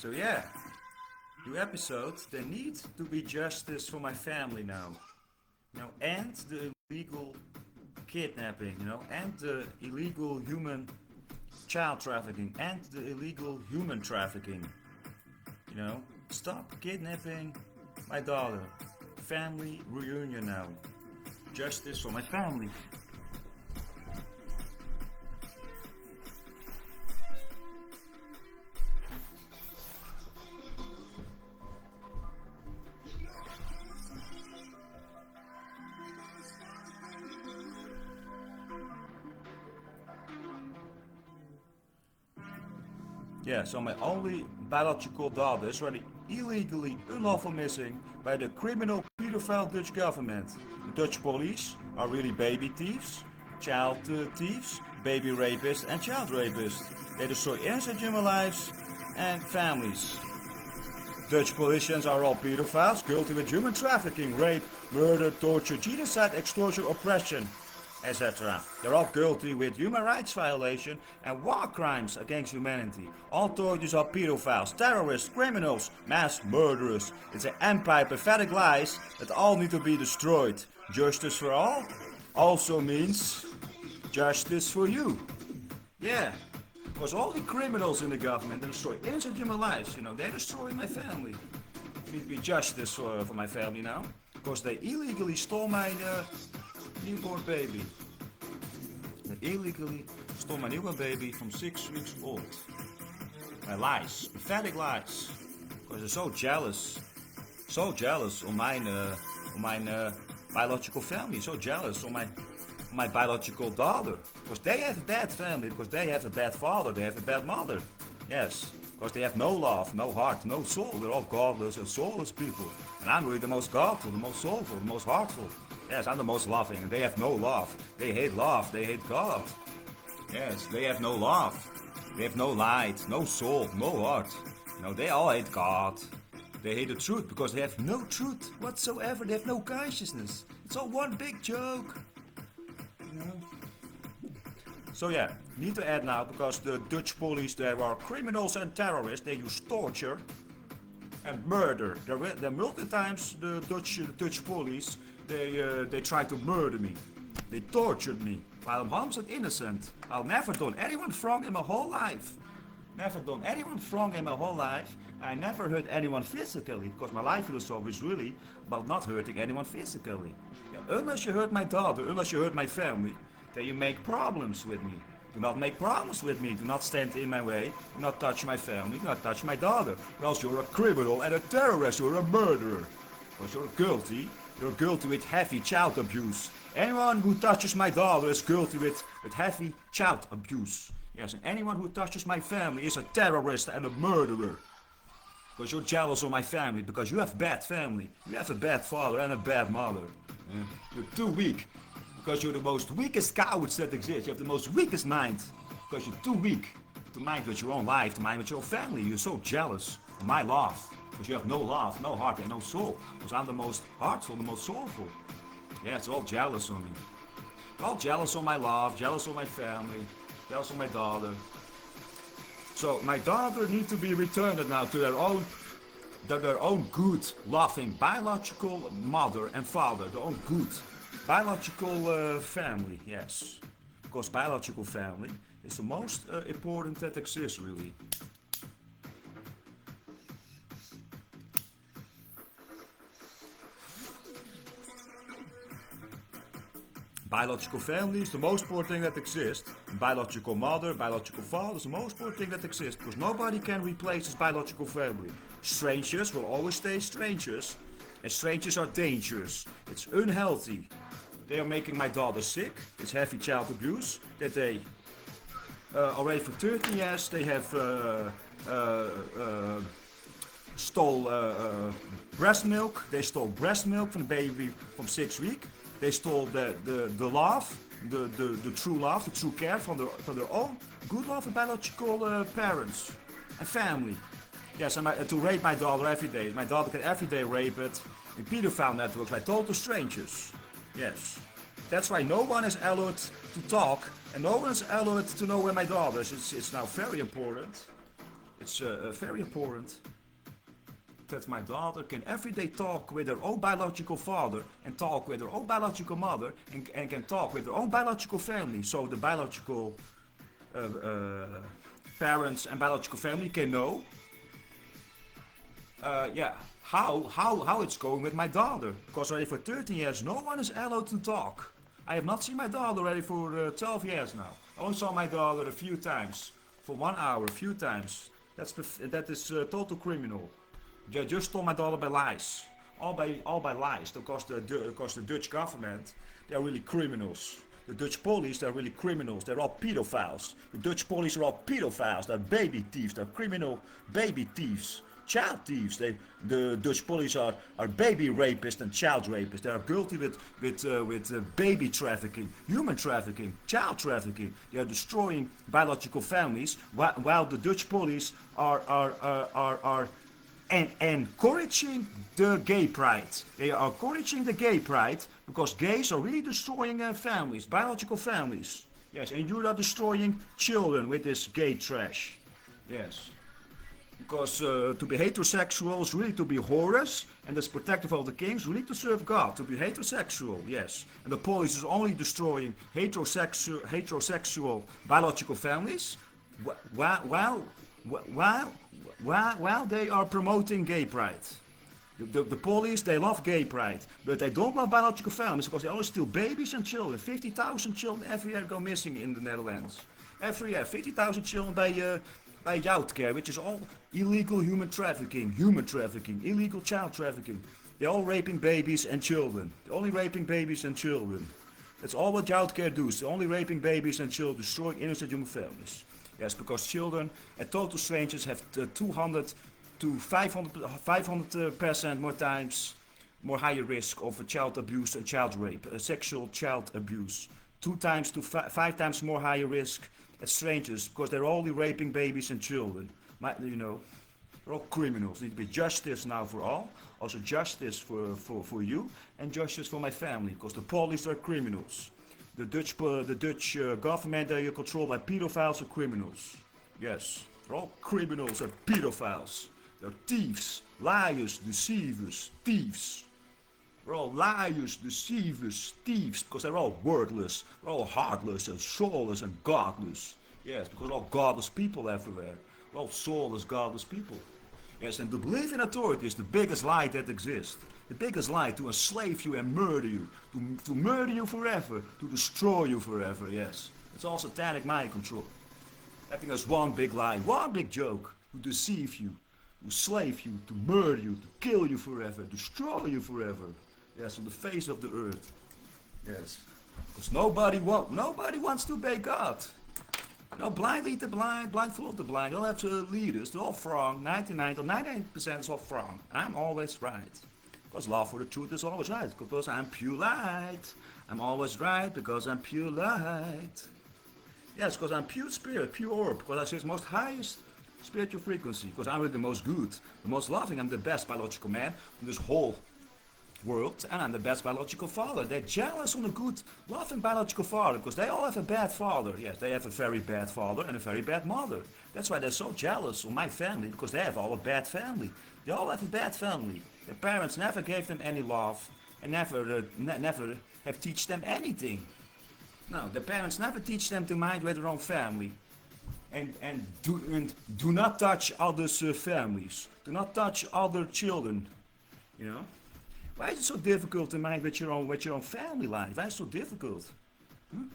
So yeah, new episode. There needs to be justice for my family now. And the illegal kidnapping, and the illegal human child trafficking, and the illegal human trafficking. Stop kidnapping my daughter. Family reunion now. Justice for my family. Yeah, so my only biological daughter is already illegally, unlawful missing by the Criminal Pedophile Dutch Government. The Dutch police are really baby-thieves, child-thieves, baby-rapists and child-rapists. They destroy innocent human lives and families. Dutch politicians are all pedophiles, guilty with human trafficking, rape, murder, torture, genocide, extortion, oppression, etc. They're all guilty with human rights violation and war crimes against humanity. All authorities are pedophiles, terrorists, criminals, mass murderers. It's an empire of pathetic lies that all need to be destroyed. Justice for all also means justice for you. Yeah, because all the criminals in the government destroy innocent human lives. They destroy my family. There needs to be justice for my family now. Because they illegally stole my newborn baby. They illegally stole my newborn baby from 6 weeks old. My lies, pathetic lies. Because they're so jealous on my biological family, so jealous on my biological daughter. Because they have a bad family, because they have a bad father, they have a bad mother. Yes, because they have no love, no heart, no soul. They're all godless and soulless people. And I'm really the most godful, the most soulful, the most heartful. Yes, I'm the most loving, and they have no love. They hate love, they hate God. Yes, they have no love. They have no light, no soul, no heart. They all hate God. They hate the truth because they have no truth whatsoever. They have no consciousness. It's all one big joke. So yeah, need to add now, because the Dutch police, they are criminals and terrorists. They use torture and murder. There multiple times the Dutch police, they tried to murder me. They tortured me while I'm 100% innocent. I've never done anyone wrong in my whole life. Never done anyone wrong in my whole life. I never hurt anyone physically, because my life philosophy is really about not hurting anyone physically. Unless you hurt my daughter, unless you hurt my family, then you make problems with me. Do not make problems with me. Do not stand in my way. Do not touch my family. Do not touch my daughter. Or else you're a criminal and a terrorist. You're a murderer. Because you're guilty. You're guilty with heavy child abuse. Anyone who touches my daughter is guilty with heavy child abuse. Yes, and anyone who touches my family is a terrorist and a murderer. Because you're jealous of my family. Because you have bad family. You have a bad father and a bad mother. You're too weak. Because you're the most weakest cowards that exist. You have the most weakest mind. Because you're too weak to mind with your own life, to mind with your own family. You're so jealous of my love. Because you have no love, no heart, and no soul. Because I'm the most heartful, the most soulful. Yeah, it's all jealous of me. All jealous of my love, jealous of my family, jealous of my daughter. So my daughter needs to be returned now to their own good, loving, biological mother and father. Their own good biological family, yes. Because biological family is the most important that exists, really. Biological family is the most important thing that exists. Biological mother, biological father is the most important thing that exists. Because nobody can replace his biological family. Strangers will always stay strangers. And strangers are dangerous. It's unhealthy. They are making my daughter sick. It's heavy child abuse. That they already for 30 years they have stole breast milk. They stole breast milk from the baby from 6 weeks. They stole the love, the true love, the true care from their own good love and biological parents and family. Yes, and to rape my daughter every day. My daughter can every day rape it in pedophile networks by total strangers. Yes. That's why no one is allowed to talk and no one is allowed to know where my daughter is. It's now very important. It's very important that my daughter can every day talk with her own biological father and talk with her own biological mother and can talk with her own biological family. So the biological parents and biological family can know yeah, how it's going with my daughter. Because already for 13 years no one is allowed to talk. I have not seen my daughter already for 12 years now. I only saw my daughter a few times, for 1 hour, a few times. That is total criminal. They just stole my daughter by lies. All by lies, because the Dutch government, they are really criminals. The Dutch police, they're really criminals. They're all pedophiles. The Dutch police are all pedophiles. They're baby thieves. They're criminal baby thieves. Child thieves. The Dutch police are baby rapists and child rapists. They are guilty with baby trafficking, human trafficking, child trafficking. They are destroying biological families, while the Dutch police are encouraging the gay pride. They are encouraging the gay pride because gays are really destroying families, biological families. Yes, and you are destroying children with this gay trash. Yes. Because to be heterosexual is really to be Horus, and as protector of the kings, really to serve God. To be heterosexual, yes. And the police is only destroying heterosexual biological families, while they are promoting gay pride. The police, they love gay pride, but they don't love biological families because they always steal babies and children. 50,000 children every year go missing in the Netherlands. Every year, 50,000 children by youth care, which is all illegal human trafficking, illegal child trafficking. They're all raping babies and children. They're only raping babies and children. That's all what youth care does. They're only raping babies and children, destroying innocent human families. Yes, because children and total strangers have 200 to 500% more times more higher risk of child abuse and child rape, sexual child abuse. 2 times to 5 times more higher risk as strangers because they're only raping babies and children. You know, they're all criminals. There needs to be justice now for all. Also justice for you and justice for my family because the police are criminals. The Dutch government, they are controlled by pedophiles and criminals. Yes, they're all criminals and pedophiles. They're thieves, liars, deceivers, thieves. They're all liars, deceivers, thieves, because they're all wordless. They're all heartless and soulless and godless. Yes, because they're all godless people everywhere. They're all soulless, godless people. Yes, and to believe in authority is the biggest lie that exists. The biggest lie, to enslave you and murder you. To murder you forever, to destroy you forever, yes. It's all satanic mind control. Everything is one big lie, one big joke. To deceive you, to slave you, to murder you, to kill you forever, destroy you forever. Yes, on the face of the earth. Yes. Because nobody wants to obey God. You know, blind lead the blind, blind follow the blind. You don't have to lead us. They're all wrong. 99% is all wrong. I'm always right. Because love for the truth is always right. Because I'm pure light. I'm always right because I'm pure light. Yes, because I'm pure spirit, pure orb. Because I say it's most highest spiritual frequency. Because I'm really the most good, the most loving. I'm the best biological man in this whole world. And I'm the best biological father. They're jealous on a good, loving biological father. Because they all have a bad father. Yes, they have a very bad father and a very bad mother. That's why they're so jealous of my family. Because they have all a bad family. They all have a bad family. Their parents never gave them any love. And never have teach them anything. No, the parents never teach them to mind with their own family. And do not touch others' families. Do not touch other children. You know? Why is it so difficult to mind with your own family life? Why is it so difficult?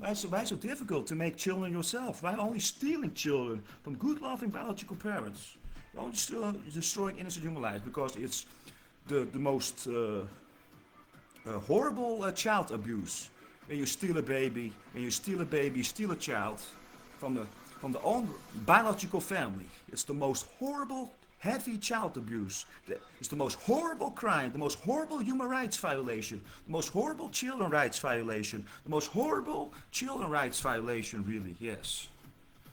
Why is it so difficult to make children yourself? Why only stealing children from good loving biological parents? You're only still destroying innocent human life because it's the most horrible child abuse. When you steal a baby, steal a child from the own biological family. It's the most horrible, heavy child abuse. It's the most horrible crime, the most horrible human rights violation, the most horrible children rights violation, the most horrible children rights violation, really, yes.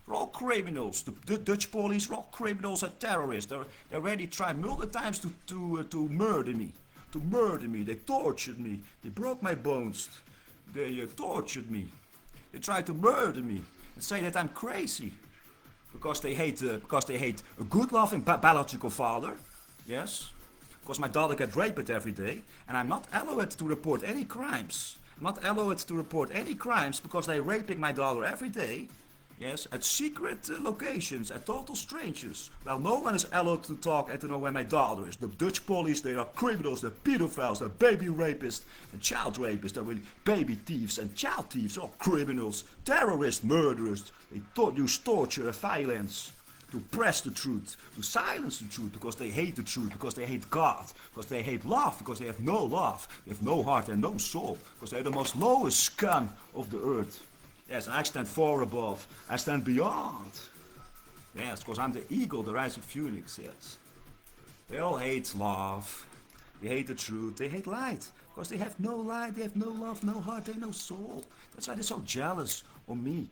They're all criminals. The Dutch police are all criminals and terrorists. They already tried multiple times to murder me. To murder me. They tortured me. They broke my bones. They tortured me. They tried to murder me and say that I'm crazy. because they hate a good loving biological father. Yes, because my daughter gets raped every day, and I'm not allowed to report any crimes. I'm not allowed to report any crimes because they're raping my daughter every day. Yes, at secret locations, at total strangers. Well, no one is allowed to talk and to know where my daughter is. The Dutch police, they are criminals, they're pedophiles, they're baby rapists and child rapists. They're really baby thieves and child thieves, all criminals, terrorists, murderers. They use torture and violence to press the truth, to silence the truth, because they hate the truth, because they hate God, because they hate love, because they have no love, they have no heart and no soul, because they're the most lowest scum of the earth. Yes, I stand far above. I stand beyond. Yes, because I'm the eagle, the rising phoenix, yes. They all hate love. They hate the truth. They hate light. Because they have no light, they have no love, no heart, they have no soul. That's why they're so jealous on me.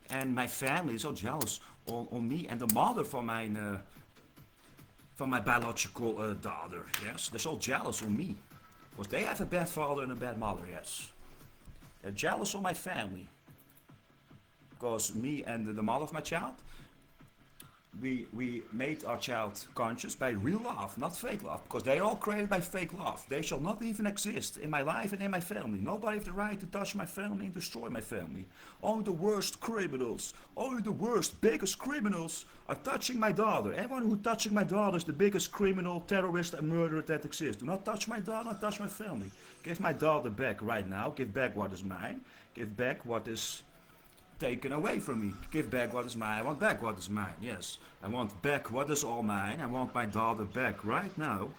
And my family is so jealous on me and the mother from my biological daughter. Yes, they're so jealous on me. Because they have a bad father and a bad mother, yes. They're jealous on my family. Because me and the mother of my child, we made our child conscious by real love, not fake love. Because they are all created by fake love. They shall not even exist in my life and in my family. Nobody has the right to touch my family and destroy my family. Only the worst criminals, only the worst, biggest criminals are touching my daughter. Everyone who touching my daughter is the biggest criminal, terrorist and murderer that exists. Do not touch my daughter, not touch my family. Give my daughter back right now. Give back what is mine. Give back what is taken away from me. Give back what is mine. I want back what is mine. Yes, I want back what is all mine. I want my daughter back right now.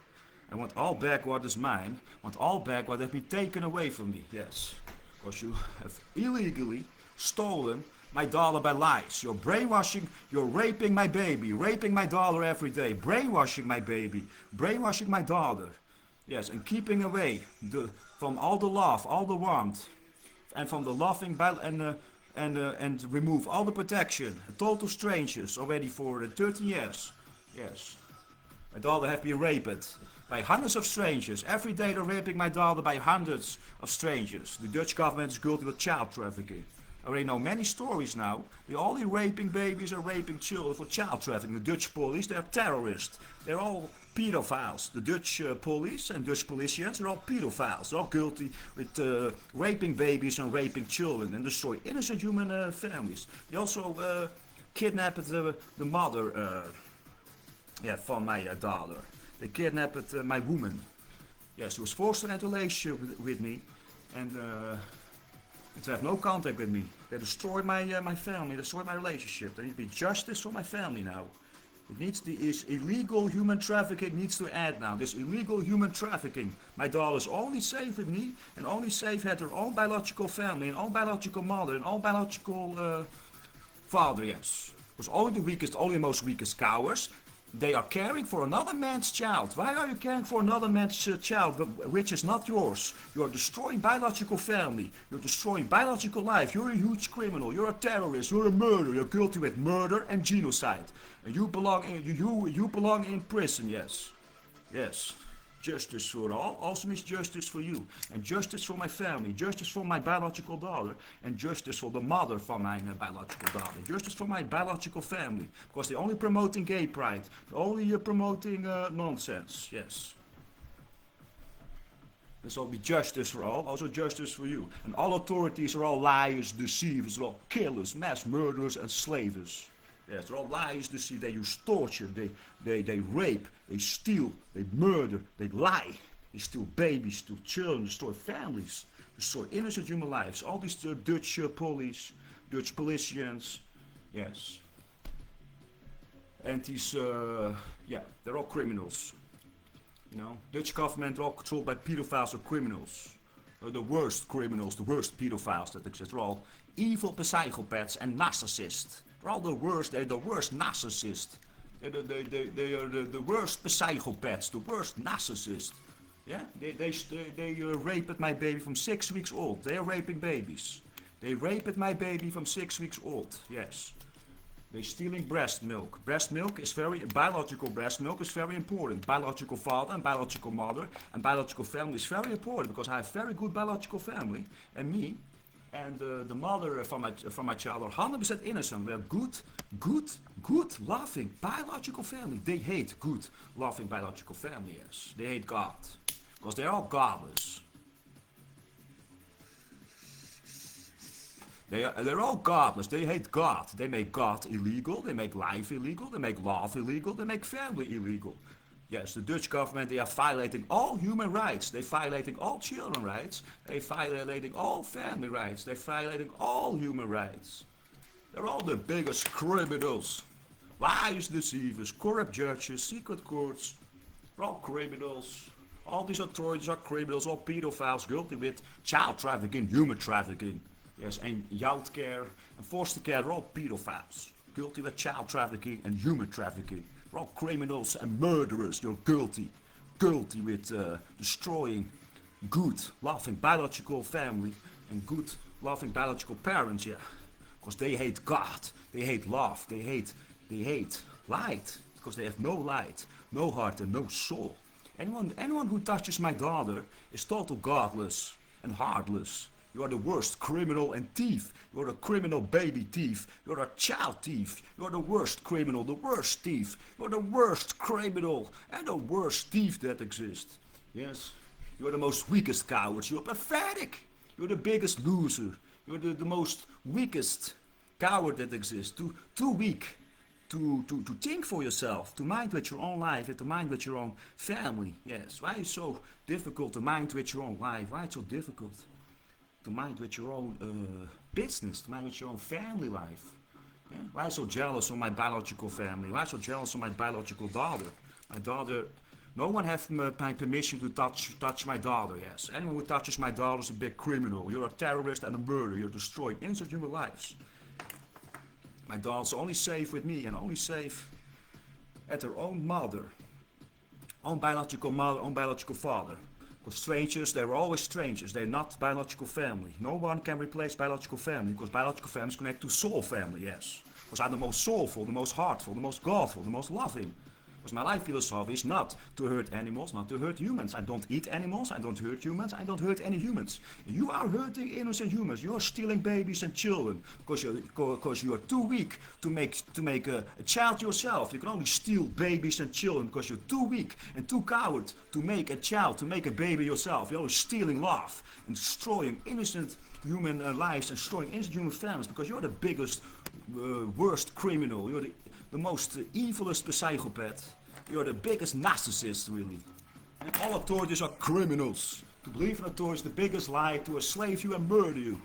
I want all back what is mine. I want all back what has been taken away from me. Yes, because you have illegally stolen my daughter by lies. You're brainwashing, you're raping my baby, raping my daughter every day, brainwashing my baby, brainwashing my daughter. Yes, and keeping away from all the love, all the warmth, and from the loving and remove all the protection. Total strangers already for 13 years. Yes. My daughter have been raped by hundreds of strangers. Every day they're raping my daughter by hundreds of strangers. The Dutch government is guilty of child trafficking. I already know many stories now. They're only raping babies and raping children for child trafficking. The Dutch police, they're terrorists. They're all pedophiles. The Dutch police and Dutch politicians are all pedophiles. They're all guilty with raping babies and raping children and destroy innocent human families. They also kidnapped the mother from my daughter. They kidnapped my woman. Yes, she was forced into a relationship with me and to have no contact with me. They destroyed my family, destroyed my relationship. There needs to be justice for my family now. It needs this illegal human trafficking needs to end now. This illegal human trafficking. My daughter is only safe with me and only safe had her own biological family, and own biological mother, and own biological father, yes. Because only the weakest, only the most weakest cowards, they are caring for another man's child. Why are you caring for another man's child which is not yours? You are destroying biological family. You're destroying biological life. You're a huge criminal. You're a terrorist. You're a murderer. You're guilty with murder and genocide. And you belong in prison, yes. Yes. Justice for all also means justice for you. And justice for my family. Justice for my biological daughter. And justice for the mother from my biological daughter. Justice for my biological family. Because they're only promoting gay pride. They're only promoting nonsense. Yes. There shall be justice for all, also justice for you. And all authorities are all liars, deceivers, they're all killers, mass murderers and slavers. Yes, they're all liars, deceivers. They use torture, they rape, they steal, they murder, they lie. They steal babies, steal children, destroy families, destroy innocent human lives. All these Dutch police, Dutch politicians, yes. And these, they're all criminals. You know, Dutch government are all controlled by pedophiles or criminals. They're the worst criminals, the worst pedophiles that exist. They're all evil psychopaths and narcissists. They're all the worst, they're the worst narcissists. They are the worst psychopaths, the worst narcissists. Yeah, they raped my baby from 6 weeks old. They are raping babies. They raped my baby from 6 weeks old, yes. They're stealing breast milk. Biological breast milk is very important. Biological father and biological mother and biological family is very important because I have very good biological family. And me, and the mother from my child are 100% innocent. They're good, loving, biological family. They hate good, loving, biological family, yes. They hate God, because they're all godless. They're all godless. They hate God. They make God illegal. They make life illegal. They make love illegal. They make family illegal. Yes, the Dutch government, they are violating all human rights. They're violating all children rights. They're violating all family rights. They're violating all human rights. They're all the biggest criminals. Liars, deceivers, corrupt judges, secret courts. They're all criminals. All these authorities are criminals, all pedophiles guilty with child trafficking, human trafficking. Yes, and youth care and foster care, they're all pedophiles. Guilty with child trafficking and human trafficking. They're all criminals and murderers. You're guilty. Guilty with destroying good, loving, biological family and good, loving, biological parents, yeah. Because they hate God. They hate love. They hate light. Because they have no light, no heart and no soul. Anyone who touches my daughter is total godless and heartless. You are the worst criminal and thief. You are a criminal baby thief. You are a child thief. You are the worst criminal, the worst thief. You are the worst criminal and the worst thief that exists. Yes, you are the most weakest cowards. You are pathetic. You are the biggest loser. You are the most weakest coward that exists. Too weak to think for yourself, to mind with your own life and to mind with your own family. Yes, why is it so difficult to mind with your own life? Why is it so difficult to mind with your own business, to mind with your own family life? Yeah? Why so jealous of my biological family? Why so jealous of my biological daughter? My daughter, no one has my permission to touch my daughter, yes. Anyone who touches my daughter is a big criminal. You're a terrorist and a murderer. You're destroying innocent human lives. My daughter's only safe with me and only safe at her own mother, own biological mother, own biological father. Because strangers, they were always strangers. They're not biological family. No one can replace biological family because biological family is connected to soul family, yes. Because I'm the most soulful, the most heartful, the most godful, the most loving. Because my life philosophy is not to hurt animals, not to hurt humans. I don't eat animals, I don't hurt humans, I don't hurt any humans. You are hurting innocent humans. You are stealing babies and children because you are too weak to make a child yourself. You can only steal babies and children because you're too weak and too coward to make a child, to make a baby yourself. You're always stealing love and destroying innocent human lives and destroying innocent human families because you're the biggest, worst criminal. You're the most evilest psychopath. You're the biggest narcissist, really. And all authorities are criminals. To believe in authorities is the biggest lie, to enslave you and murder you.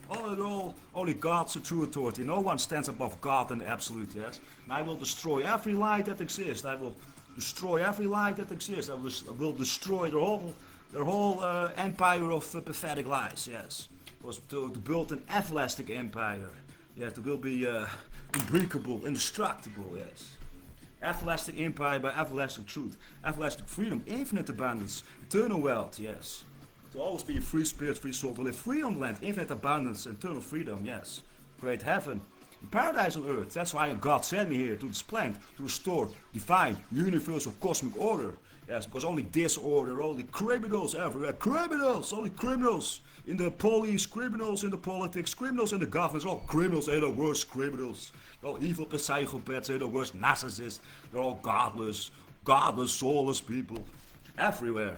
All in all, only God's a true authority. No one stands above God and the absolute, yes. And I will destroy every lie that exists. I will destroy every lie that exists. I will destroy their whole empire of pathetic lies, yes. Was to build an everlasting empire. Yeah, it will be unbreakable, indestructible, yes. Everlasting empire by everlasting truth, everlasting freedom, infinite abundance, eternal wealth, yes. To always be a free spirit, free soul, to live free on the land, infinite abundance, eternal freedom, yes. Great heaven, paradise on earth. That's why God sent me here to this planet to restore divine, universal, cosmic order. Yes, because only disorder, only criminals everywhere, criminals, only criminals. In the police, criminals in the politics, criminals in the government, all criminals, they're the worst criminals. They're all evil psychopaths, they're the worst narcissists, they're all godless, soulless people. Everywhere.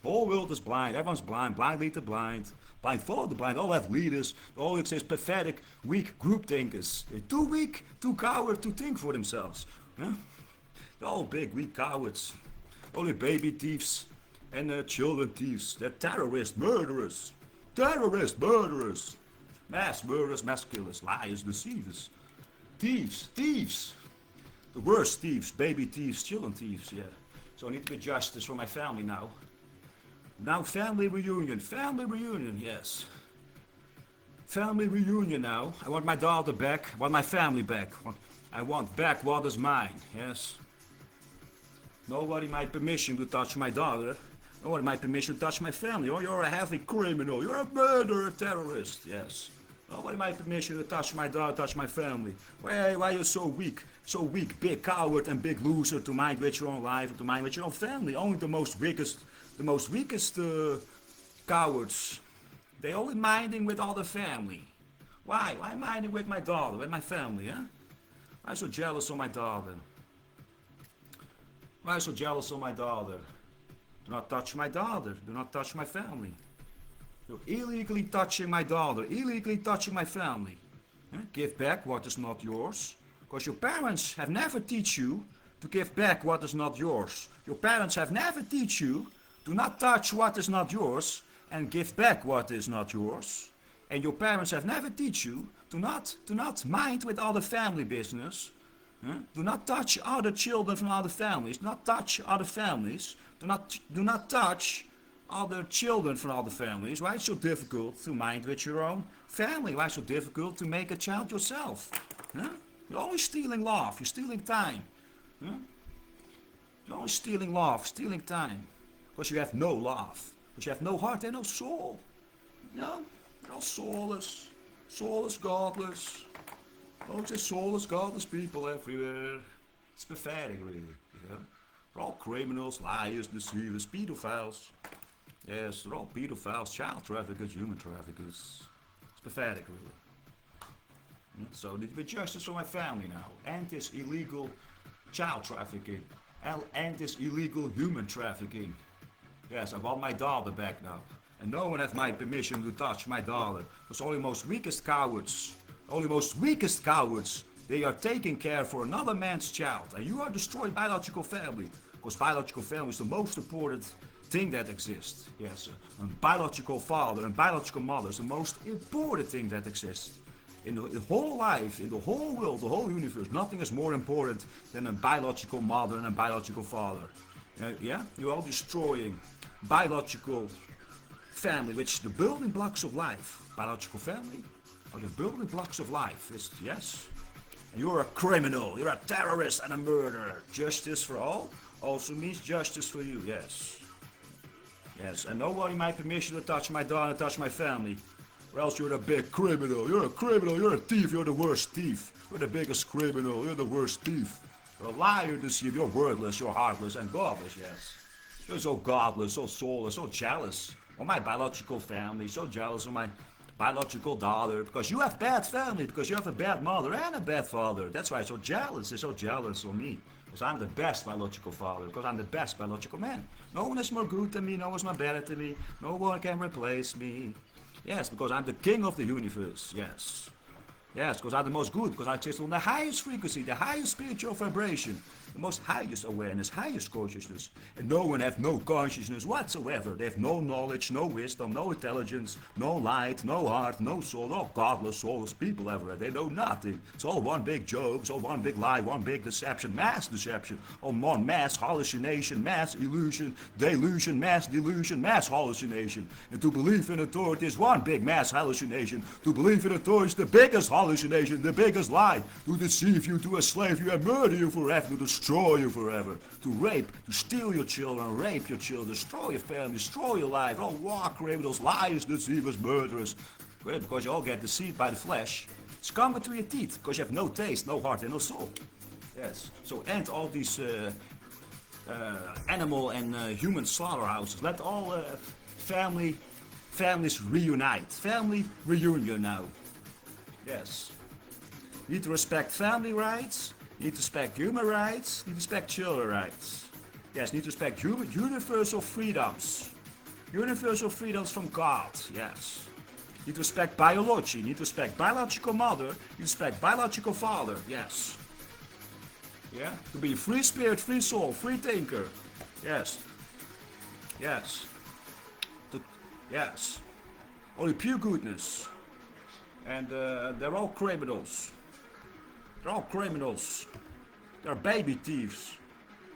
The whole world is blind, everyone's blind, blind lead the blind. Blind follow the blind, all have leaders, all it says pathetic, weak group thinkers. They're too weak, too coward to think for themselves. Huh? They're all big, weak cowards. Only baby thieves and children thieves. They're terrorists, murderers. Terrorists, murderers, mass murderers, mass killers, liars, deceivers, thieves, the worst thieves, baby thieves, children thieves, yeah. So I need to get justice for my family now. Now family reunion, yes. Family reunion now. I want my daughter back, I want my family back. I want back what is mine, yes. Nobody my permission to touch my daughter. Nobody my permission to touch my family. Oh, you're a heavy criminal. You're a murderer, terrorist. Yes. Nobody my permission to touch my daughter, touch my family. Why are you so weak? So weak, big coward and big loser to mind with your own life and to mind with your own family. Only the most weakest cowards They only minding with all the family. Why? Why minding with my daughter, with my family, huh? Why so jealous of my daughter? Why so jealous of my daughter? Do not touch my daughter. Do not touch my family. You're illegally touching my daughter, illegally touching my family. Huh? Give back what is not yours. Because your parents have never teach you to give back what is not yours. Your parents have never teach you to not touch what is not yours and give back what is not yours. And your parents have never teach you to not mind with other family business. Huh? Do not touch other children from other families. Do not touch other families. Do not touch other children from other families. Why it's so difficult to mind with your own family? Why it's so difficult to make a child yourself? Huh? You're always stealing love. You're stealing time. Huh? You're always stealing love, stealing time. Because you have no love. Because you have no heart and no soul. No? You're all soulless. Soulless, godless. Oh, just soulless, godless people everywhere. It's pathetic, really. You know? They're all criminals, liars, deceivers, pedophiles. Yes, they're all pedophiles, child traffickers, human traffickers. It's pathetic, really. So, need to be justice for my family now. End this illegal child trafficking. End this illegal human trafficking. Yes, I want my daughter back now. And no one has my permission to touch my daughter. Because only most weakest cowards, they are taking care for another man's child. And you are destroying biological family. Because biological family is the most important thing that exists. Yes, a biological father and biological mother is the most important thing that exists. In the whole life, in the whole world, the whole universe, nothing is more important than a biological mother and a biological father. Yeah, you're all destroying biological family, which is the building blocks of life. Biological family are the building blocks of life. Yes. You're a criminal, you're a terrorist and a murderer. Justice for all also means justice for you, yes. Yes, and nobody my permission to touch my daughter, touch my family. Or else you're a big criminal, you're a thief, you're the worst thief. You're the biggest criminal, you're the worst thief. You're a liar, deceiver, you're worthless, you're heartless and godless, yes. You're so godless, so soulless, so jealous of my biological family, so jealous of my biological daughter, because you have bad family, because you have a bad mother and a bad father. That's why you're so jealous of me. Because I'm the best biological father, because I'm the best biological man. No one is more good than me, no one is more better than me, no one can replace me. Yes, because I'm the king of the universe, yes. Yes, because I'm the most good, because I exist on the highest frequency, the highest spiritual vibration, the most highest awareness, highest consciousness. And no one have no consciousness whatsoever. They have no knowledge, no wisdom, no intelligence, no light, no heart, no soul, no godless, soulless people ever. They know nothing. It's all one big joke, it's all one big lie, one big deception, mass deception. All one mass hallucination, mass illusion, delusion, mass hallucination. And to believe in authority is one big mass hallucination. To believe in authority is the biggest hallucination, the biggest lie. To deceive you, to enslave you and murder you forever, to destroy you forever, to rape, to steal your children, rape your children, destroy your family, destroy your life. All war criminals, liars, deceivers, murderers. Because you all get deceived by the flesh. It's coming through your teeth, because you have no taste, no heart and no soul. Yes, so end all these animal and human slaughterhouses. Let all families reunite. Family reunion now. Yes. You need to respect family rights. You need to respect human rights. You need to respect children rights. Yes, you need to respect universal freedoms. Universal freedoms from God. Yes. You need to respect biology. You need to respect biological mother. You need to respect biological father. Yes. Yeah. To be free spirit, free soul, free thinker. Yes. Yes. Yes. Only pure goodness. And they're all criminals. They're all criminals. They're baby thieves.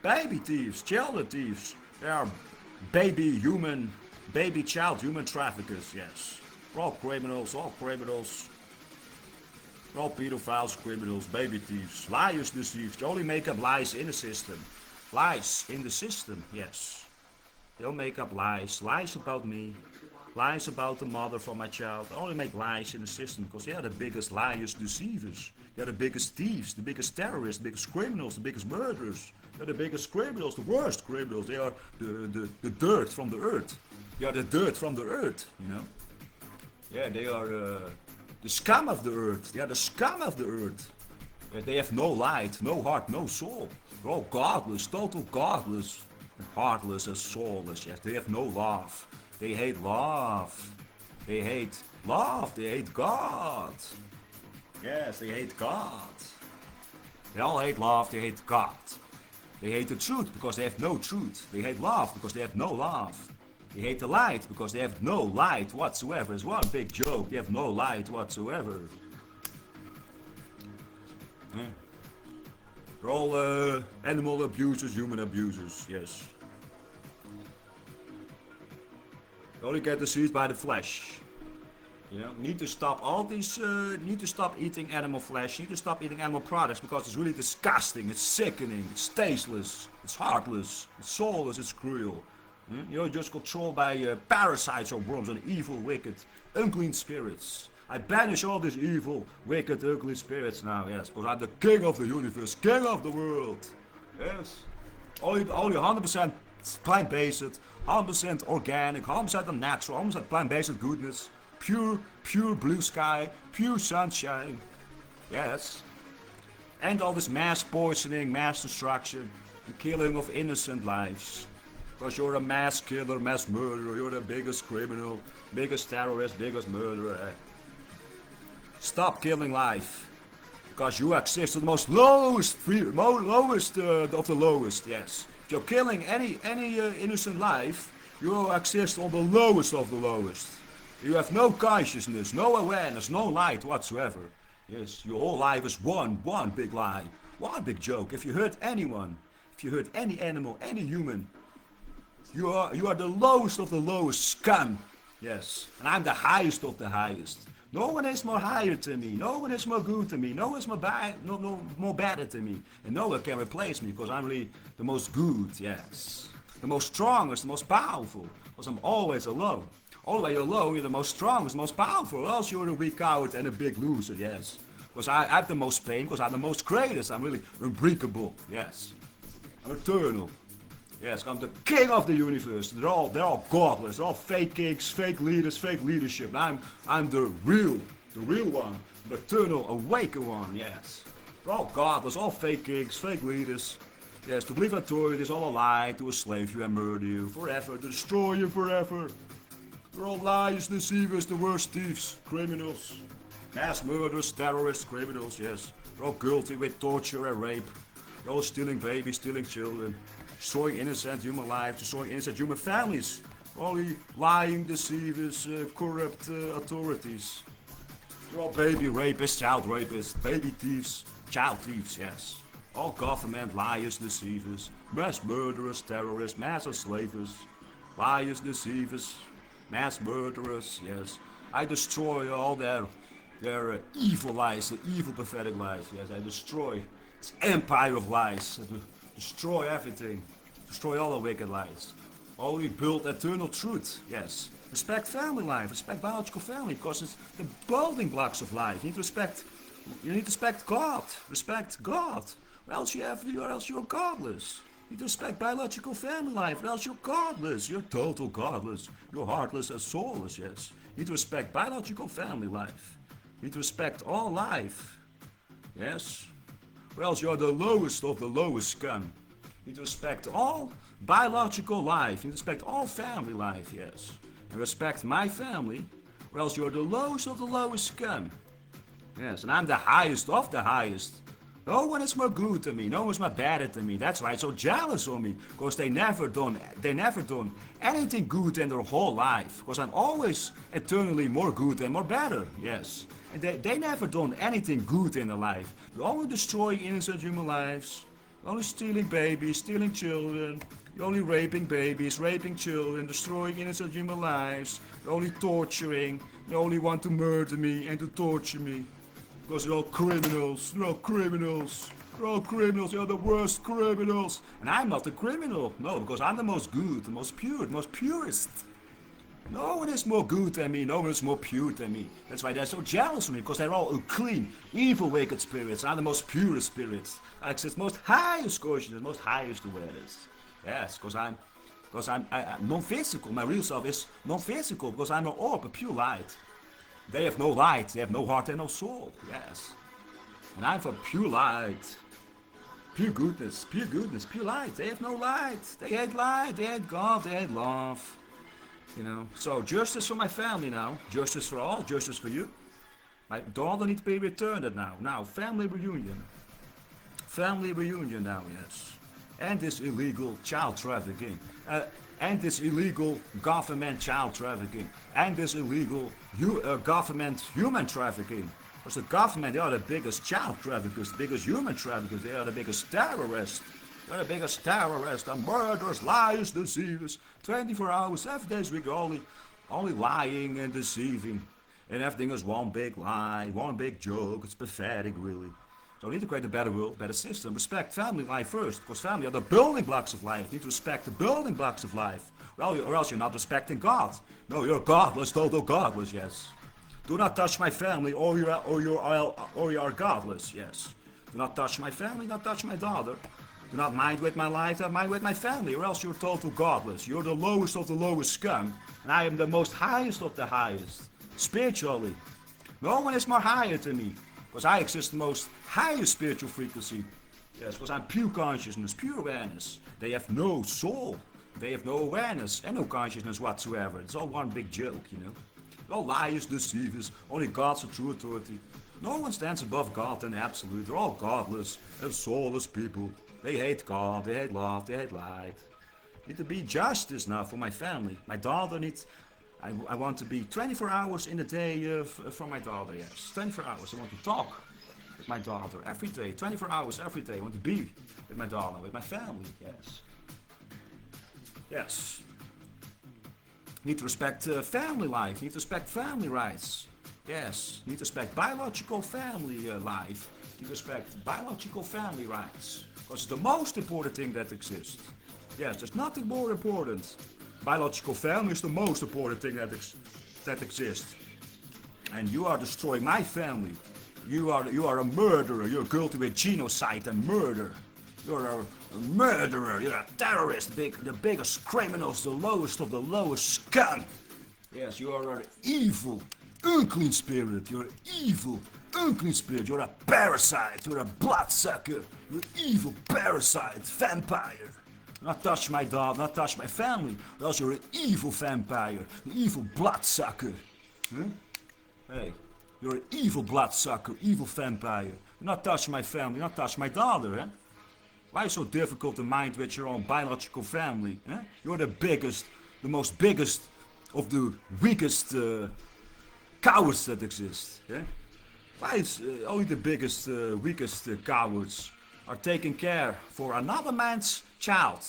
Baby thieves, children thieves. They are baby child human traffickers, yes. They're all criminals, all criminals. They're all pedophiles, criminals, baby thieves, liars, deceivers. They only make up lies in the system. Lies in the system, yes. They'll make up lies about me. Lies about the mother for my child. They only make lies in the system because they are the biggest liars, deceivers. They are the biggest thieves, the biggest terrorists, the biggest criminals, the biggest murderers. They're the biggest criminals, the worst criminals. They are the dirt from the earth. They are the dirt from the earth, you know. Yeah, they are the scum of the earth. They are the scum of the earth. Yeah, they have no light, no heart, no soul. They're all godless, total godless, and heartless and soulless. Yes, they have no love. They hate love. They hate love. They hate God. Yes, they hate God. They all hate love. They hate God. They hate the truth because they have no truth. They hate love because they have no love. They hate the light because they have no light whatsoever. It's one big joke. They have no light whatsoever. Yeah. They're all animal abusers, human abusers, yes. They only get deceived by the flesh. You know, need to stop all these, need to stop eating animal flesh, need to stop eating animal products because it's really disgusting, it's sickening, it's tasteless, it's heartless, it's soulless, it's cruel. You're just controlled by parasites or worms and evil, wicked, unclean spirits. I banish all these evil, wicked, ugly spirits now, yes, because I'm the king of the universe, king of the world. Yes. Only 100% plant-based, 100% organic, 100% natural, 100% plant-based goodness. Pure blue sky, pure sunshine. Yes. And all this mass poisoning, mass destruction, the killing of innocent lives. Because you're a mass killer, mass murderer, you're the biggest criminal, biggest terrorist, biggest murderer. Stop killing life. Because you exist to the most lowest of the lowest, yes. If you're killing any innocent life, you exist on the lowest of the lowest. You have no consciousness, no awareness, no light whatsoever. Yes, your whole life is one big lie, one big joke. If you hurt anyone, if you hurt any animal, any human, you are the lowest of the lowest scum. Yes, and I'm the highest of the highest. No one is more higher than me. No one is more good than me. No one is more better than me. And no one can replace me because I'm really the most good, yes. The most strongest, the most powerful. Because I'm always alone. Always alone, you're the most strongest, most powerful. Or else you're a weak coward and a big loser, yes. Because I have the most pain, because I'm the most greatest. I'm really unbreakable, yes. I'm eternal. Yes, I'm the king of the universe. They're all godless. They're all fake kings, fake leaders, fake leadership. I'm the real one, the eternal, awakened one. Yes, they're all godless, all fake kings, fake leaders. Yes, to believe in authority is all a lie, to enslave you and murder you forever, to destroy you forever. They're all liars, deceivers, the worst thieves, criminals, mass murderers, terrorists, criminals. Yes, they're all guilty with torture and rape. They're all stealing babies, stealing children. Destroying innocent human lives, destroying innocent human families. Only lying, deceivers, corrupt authorities. They're all baby-rapists, child-rapists, baby-thieves, child-thieves, yes. All government liars, deceivers, mass murderers, terrorists, mass enslavers, liars, deceivers, mass murderers, yes. I destroy all their evil lies, the evil pathetic lies, yes. I destroy this empire of lies. Destroy everything. Destroy all the wicked lies. Only build eternal truth. Yes. Respect family life. Respect biological family, because it's the building blocks of life. You need to respect God. Respect God. Or else you're godless. You need to respect biological family life, or else you're godless. You're total godless. You're heartless and soulless, yes. You need to respect biological family life. You need to respect all life. Yes. Or else you're the lowest of the lowest scum. You need to respect all biological life. You need to respect all family life, yes. And respect my family, or else you're the lowest of the lowest scum. Yes, and I'm the highest of the highest. No one is more good than me. No one is more better than me. That's why I'm so jealous of me, because they never done anything good in their whole life. Because I'm always eternally more good and more better. Yes. And they never done anything good in their life. They're only destroying innocent human lives. They're only stealing babies, stealing children. They're only raping babies, raping children, destroying innocent human lives. They're only torturing. They only want to murder me and to torture me. Because they're all criminals. They're all criminals. They're all criminals. They're the worst criminals. And I'm not a criminal. No, because I'm the most good, the most pure, the most purest. No one is more good than me, no one is more pure than me. That's why they're so jealous of me, because they're all unclean, evil, wicked spirits. I'm the most purest spirits. I exist most highest consciousness, most highest awareness. Yes, because I'm non-physical. My real self is non-physical, because I'm an orb, a pure light. They have no light, they have no heart and no soul, yes. And I'm for pure light, pure goodness, pure light. They have no light, they hate God, they hate love. You know, so justice for my family now, justice for all, justice for you. My daughter needs to be returned now. Now, family reunion now, yes. And this illegal child trafficking. And this illegal government child trafficking. And this illegal government human trafficking. Because the government, they are the biggest child traffickers, the biggest human traffickers, they are the biggest terrorists. They're the biggest terrorists, the murderers, liars, deceivers. 24 hours, 7 days a week, only lying and deceiving. And everything is one big lie, one big joke. It's pathetic, really. So we need to create a better world, better system. Respect family life first, because family are the building blocks of life. You need to respect the building blocks of life. Well, or else you're not respecting God. No, you're godless, total godless, yes. Do not touch my family, or you are godless, yes. Do not touch my family, not touch my daughter. Do not mind with my life, not mind with my family, or else you're total godless. You're the lowest of the lowest scum, and I am the most highest of the highest. Spiritually, no one is more higher than me, because I exist the most highest spiritual frequency. Yes, because I'm pure consciousness, pure awareness. They have no soul, they have no awareness and no consciousness whatsoever. It's all one big joke, you know. All liars, deceivers, only God's a true authority. No one stands above God and absolute. They're all godless and soulless people. They hate God, they hate love, they hate light. Need to be justice now for my family. My daughter needs, I want to be 24 hours in a day for my daughter, yes. 24 hours, I want to talk with my daughter every day. 24 hours every day, I want to be with my daughter, with my family, yes. Yes. Need to respect family life, need to respect family rights. Yes, need to respect biological family life. Need to respect biological family rights. Because it's the most important thing that exists. Yes, there's nothing more important. Biological family is the most important thing that exists. And you are destroying my family. You are a murderer. You're guilty with genocide and murder. You're a murderer. You're a terrorist. The biggest criminals, the lowest of the lowest scum. Yes, you are an evil, unclean spirit. You're an evil, unclean spirit. You're a parasite. You're a bloodsucker. You're an evil parasite, vampire. Not touch my dog, not touch my family. Or else you're an evil vampire, an evil bloodsucker. Huh? Hey, you're an evil bloodsucker, evil vampire. Not touch my family, not touch my daughter, huh? Why is it so difficult to mind with your own biological family? Huh? You're the biggest, the most biggest of the weakest cowards that exist. Huh? Why is only the biggest, weakest cowards are taking care for another man's child?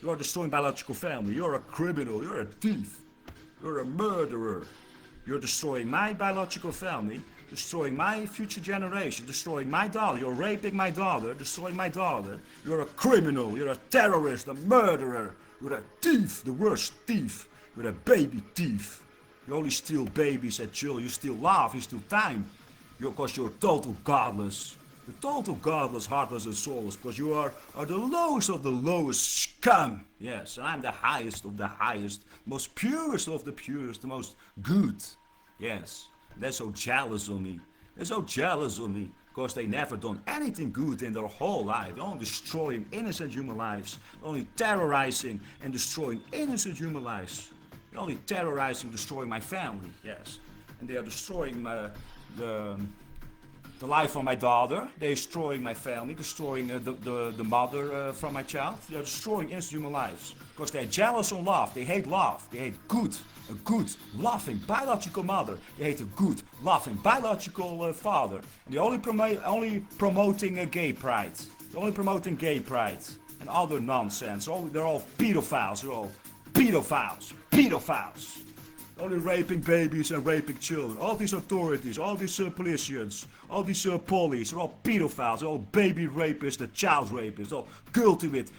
You are destroying biological family. You're a criminal. You're a thief. You're a murderer. You're destroying my biological family, destroying my future generation, destroying my daughter. You're raping my daughter, destroying my daughter. You're a criminal. You're a terrorist, a murderer. You're a thief, the worst thief. You're a baby thief. You only steal babies and children. You steal love. You steal time. Because you're total godless. You're total godless, heartless, and soulless. Because you are the lowest of the lowest scum. Yes, and I'm the highest of the highest. Most purest of the purest. The most good. Yes. They're so jealous of me. They're so jealous of me. Because they never done anything good in their whole life. They're only destroying innocent human lives. They're only terrorizing and destroying innocent human lives. They're only terrorizing, destroying my family. Yes. And they are destroying the life of my daughter. They're destroying my family, destroying the mother from my child. They're destroying innocent human lives because they're jealous of love. They hate love. They hate a good, loving, biological mother. They hate a good, loving, biological father. And they're only promoting gay pride. They're only promoting gay pride and other nonsense. They're all pedophiles. They're all pedophiles. Only raping babies and raping children. All these authorities, all these politicians, all these police are all pedophiles, all baby rapists, the child rapists, all guilty with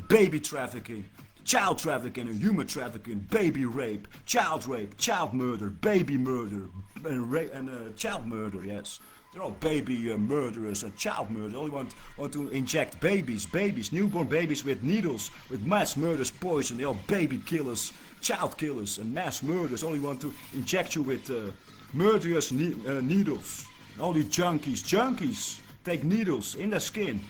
baby trafficking, child trafficking and human trafficking, baby rape, child murder, baby murder, and child murder, yes. They're all baby murderers and child murderers. They only want to inject babies, newborn babies with needles, with mass murders, poison. They're all baby killers, child killers, and mass murders. Only want to inject you with murderous needles. All you junkies take needles in their skin.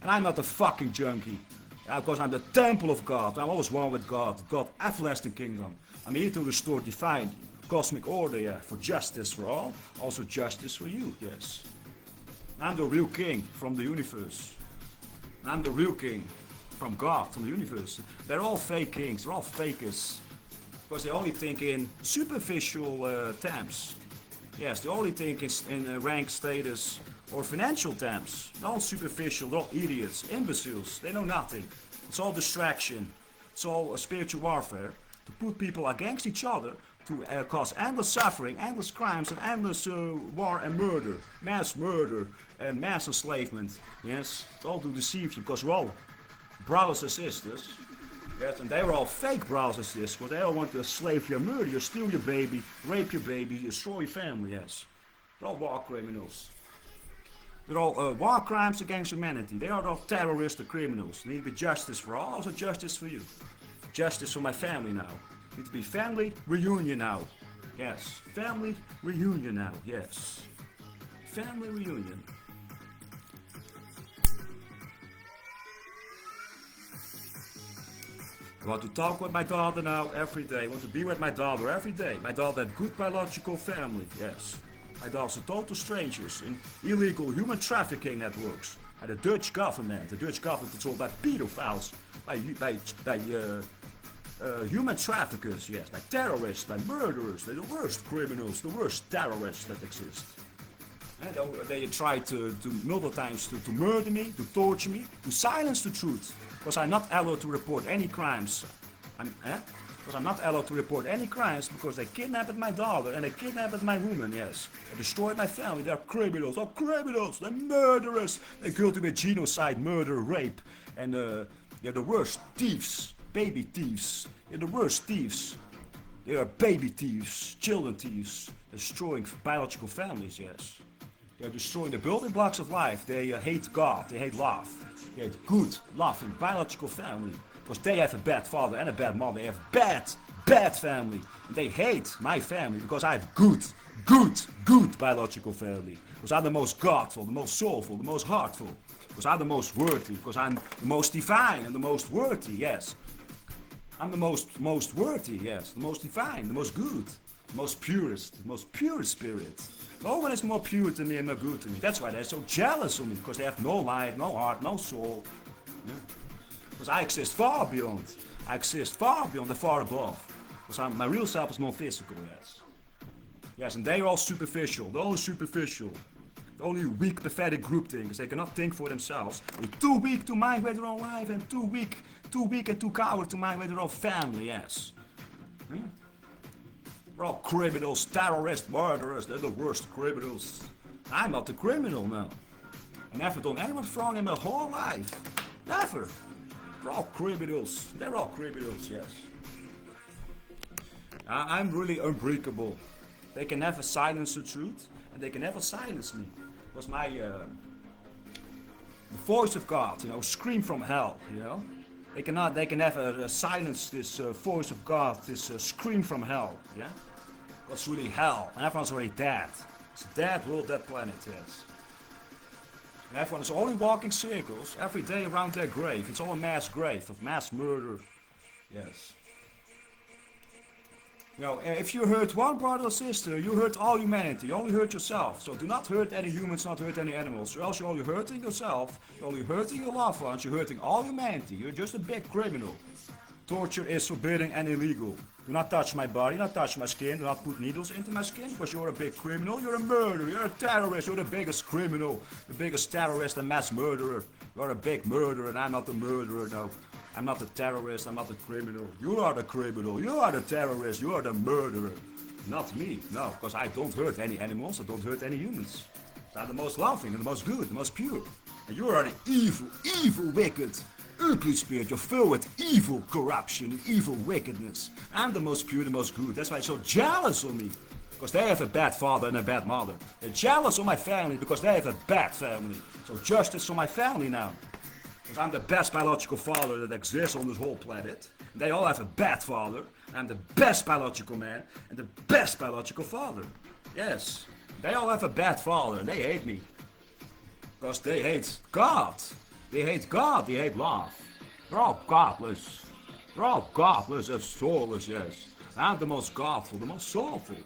And I'm not a fucking junkie. Because I'm the temple of God. I'm always one with God. God, everlasting kingdom. I'm here to restore divine cosmic order, yeah. For justice for all. Also justice for you, yes. I'm the real king from the universe. I'm the real king from God, from the universe. They're all fake kings. They're all fakers. Because they only think in superficial terms. Yes, they only think in rank, status, or financial terms. They're all superficial, they're all idiots, imbeciles. They know nothing. It's all distraction. It's all spiritual warfare. To put people against each other, to cause endless suffering, endless crimes, and endless war and murder. Mass murder and mass enslavement. Yes, it's all to deceive you, because we're all brothers and sisters. Yes, and they were all fake brothers and sisters, because they all want to slave you, murder you, steal your baby, rape your baby, destroy your family, yes. They're all war criminals. They're all war crimes against humanity. They are all terrorists or criminals. There need to be justice for all, also justice for you. Justice for my family now. Need to be family reunion now. Yes, family reunion now, yes. Family reunion. I want to talk with my daughter now every day. I want to be with my daughter every day. My daughter had good biological family, yes. My daughter's total strangers in illegal human trafficking networks. And the Dutch government is all by pedophiles, by human traffickers, yes, by terrorists, by murderers. They're the worst criminals, the worst terrorists that exist. And they tried to multiple times to murder me, to torture me, to silence the truth. Because I'm not allowed to report any crimes. Because I'm not allowed to report any crimes because they kidnapped my daughter and they kidnapped my woman, yes. They destroyed my family. They're criminals. They're criminals. They're murderers. They're guilty with genocide, murder, rape. And they're the worst thieves. Baby thieves. They're the worst thieves. They are baby thieves, children thieves. Destroying biological families, yes. They're destroying the building blocks of life. They hate God. They hate love. They hate good, loving, biological family. Because they have a bad father and a bad mother. They have bad family. And they hate my family because I have good biological family. Because I'm the most godful, the most soulful, the most heartful. Because I'm the most worthy. Because I'm the most divine and the most worthy, yes. I'm the most worthy, yes. The most divine, the most good. The most purest spirit. No one is more pure than me and more good than me. That's why they're so jealous of me. Because they have no light, no heart, no soul. Yeah. Because I exist far beyond. I exist far beyond and far above. Because my real self is non-physical, yes. Yes, and they're all superficial. They're all superficial. They're only weak, pathetic group things. They cannot think for themselves. They're too weak to mind with their own life and too weak and too coward to mind with their own family, yes. They're all criminals, terrorists, murderers. They're the worst criminals. I'm not the criminal now. I never done anyone wrong in my whole life. Never. They're all criminals. They're all criminals, yes. I'm really unbreakable. They can never silence the truth, and they can never silence me. Because my the voice of God, you know, scream from hell, you know. They can never silence this voice of God, this scream from hell, yeah. That's really hell, and everyone's already dead. It's a dead world, dead planet, yes. And everyone is only walking circles every day around their grave. It's all a mass grave of mass murder. Yes. You know, if you hurt one brother or sister, you hurt all humanity. You only hurt yourself. So do not hurt any humans, not hurt any animals. Or else you're only hurting yourself. You're only hurting your loved ones. You're hurting all humanity. You're just a big criminal. Torture is forbidden and illegal. Do not touch my body, do not touch my skin, do not put needles into my skin, because you're a big criminal, you're a murderer, you're a terrorist, you're the biggest criminal, the biggest terrorist and mass murderer. You're a big murderer and I'm not the murderer, no. I'm not the terrorist, I'm not the criminal. You are the criminal, you are the terrorist, you are the murderer. Not me, no, because I don't hurt any animals, I don't hurt any humans. I'm the most loving and the most good, the most pure. And you are the evil, wicked, ugly spirit. You're filled with evil, corruption, and evil wickedness. I'm the most pure, the most good. That's why they're so jealous of me. Because they have a bad father and a bad mother. They're jealous of my family because they have a bad family. So justice for my family now. Because I'm the best biological father that exists on this whole planet. And they all have a bad father. I'm the best biological man and the best biological father. Yes, they all have a bad father. They hate me. Because they hate God. They hate God. They hate love. They're all godless. They're all godless and soulless, yes. And the most godful, the most soulful.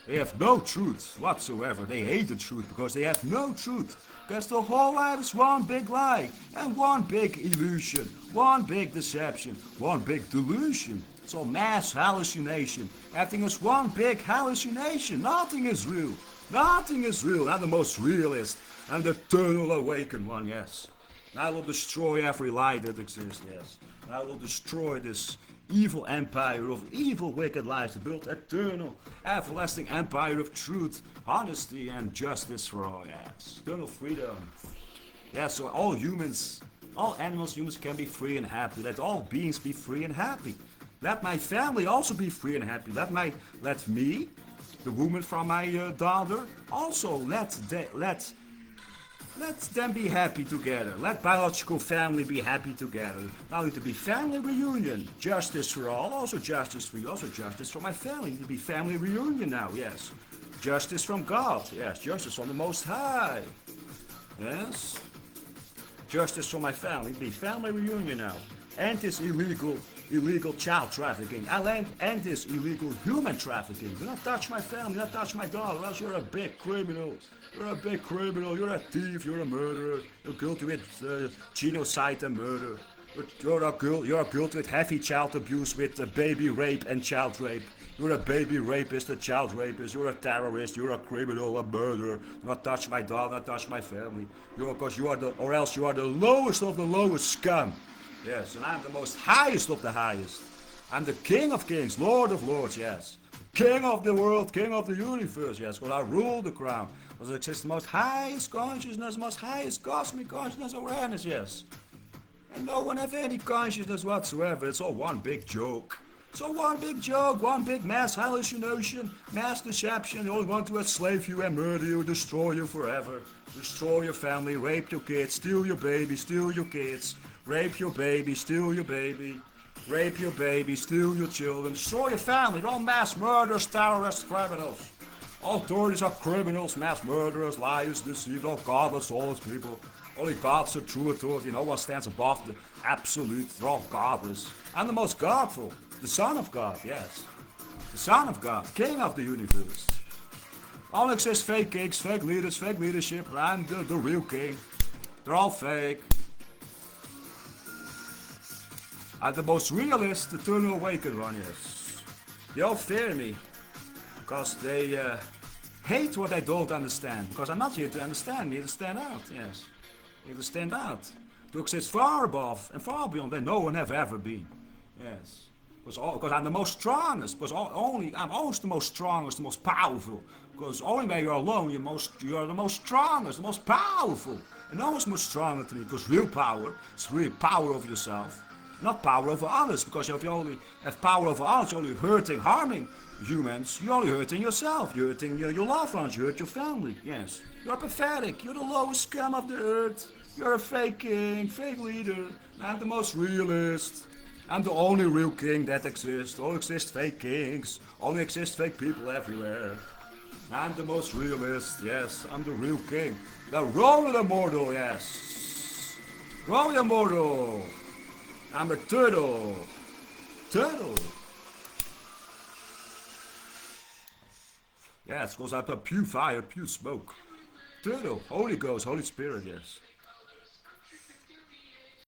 They have no truth whatsoever. They hate the truth because they have no truth. Because the whole life is one big lie and one big illusion, one big deception, one big delusion. It's all mass hallucination. Everything is one big hallucination. Nothing is real. Nothing is real. I'm the most realist. I'm the eternal awakened one, yes. I will destroy every lie that exists, yes. I will destroy this evil empire of evil, wicked lies to build eternal, everlasting empire of truth, honesty, and justice for all, yes. Eternal freedom. Yes, so all humans, all animals, humans can be free and happy. Let all beings be free and happy. Let my family also be free and happy. Let me, the woman from my daughter, also let them be happy together. Let biological family be happy together. Now to be family reunion. Justice for all. Also justice for you. Also justice for my family. To be family reunion now. Yes. Justice from God. Yes. Justice from the Most High. Yes. Justice for my family. To be family reunion now. End this illegal child trafficking. I'll end this illegal human trafficking. Do not touch my family. Do not touch my daughter. Or else you're a big criminal. You're a big criminal, you're a thief, you're a murderer, you're guilty with genocide and murder. You're guilty with heavy child abuse, with baby rape and child rape. You're a baby rapist, a child rapist, you're a terrorist, you're a criminal, a murderer. Do not touch my daughter, not touch my family. Or else you are the lowest of the lowest scum. Yes, and I'm the most highest of the highest. I'm the King of Kings, Lord of Lords, yes. King of the world, King of the universe, yes, because I rule the crown. Because it exists the most highest consciousness, most highest cosmic consciousness awareness, yes. And no one has any consciousness whatsoever. It's all one big joke. It's all one big joke, one big mass hallucination, mass deception. They all want to enslave you and murder you, destroy you forever. Destroy your family, rape your kids, steal your baby, steal your kids. Rape your baby, steal your baby. Rape your baby, steal your children, destroy your family. They're all mass murderers, terrorists, criminals. All authorities are criminals, mass murderers, liars, deceivers, all godless, soulless people. Only God's the true authority. No one stands above the absolute. They're all godless. I'm the most godful. The Son of God, yes. The Son of God, King of the universe. All exist fake kings, fake leaders, fake leadership. I'm the real king. They're all fake. I'm the most realist, eternal awakened one, yes. They all fear me. Because they hate what I don't understand. Because I'm not here to understand, I'm here to stand out, yes. I'm here to stand out. To exist far above and far beyond where no one have ever been. Yes. Because I'm the most strongest. Because I'm always the most strongest, the most powerful. Because only when you're alone, you're the most strongest, the most powerful. And no one's much stronger than me. Because real power is really power over yourself. Not power over others, because if you only have power over others, you're only hurting, harming humans. You're only hurting yourself. You're hurting your loved ones. You hurt your family. Yes. You're pathetic. You're the lowest scum of the earth. You're a fake king, fake leader. I'm the most realist. I'm the only real king that exists. Only exist fake kings. Only exist fake people everywhere. I'm the most realist. Yes, I'm the real king. The Roman immortal. Yes. Roman immortal. I'm a turtle. Turtle. Yes, because I'm a pure fire, pure smoke. Turtle. Holy Ghost, Holy Spirit, yes.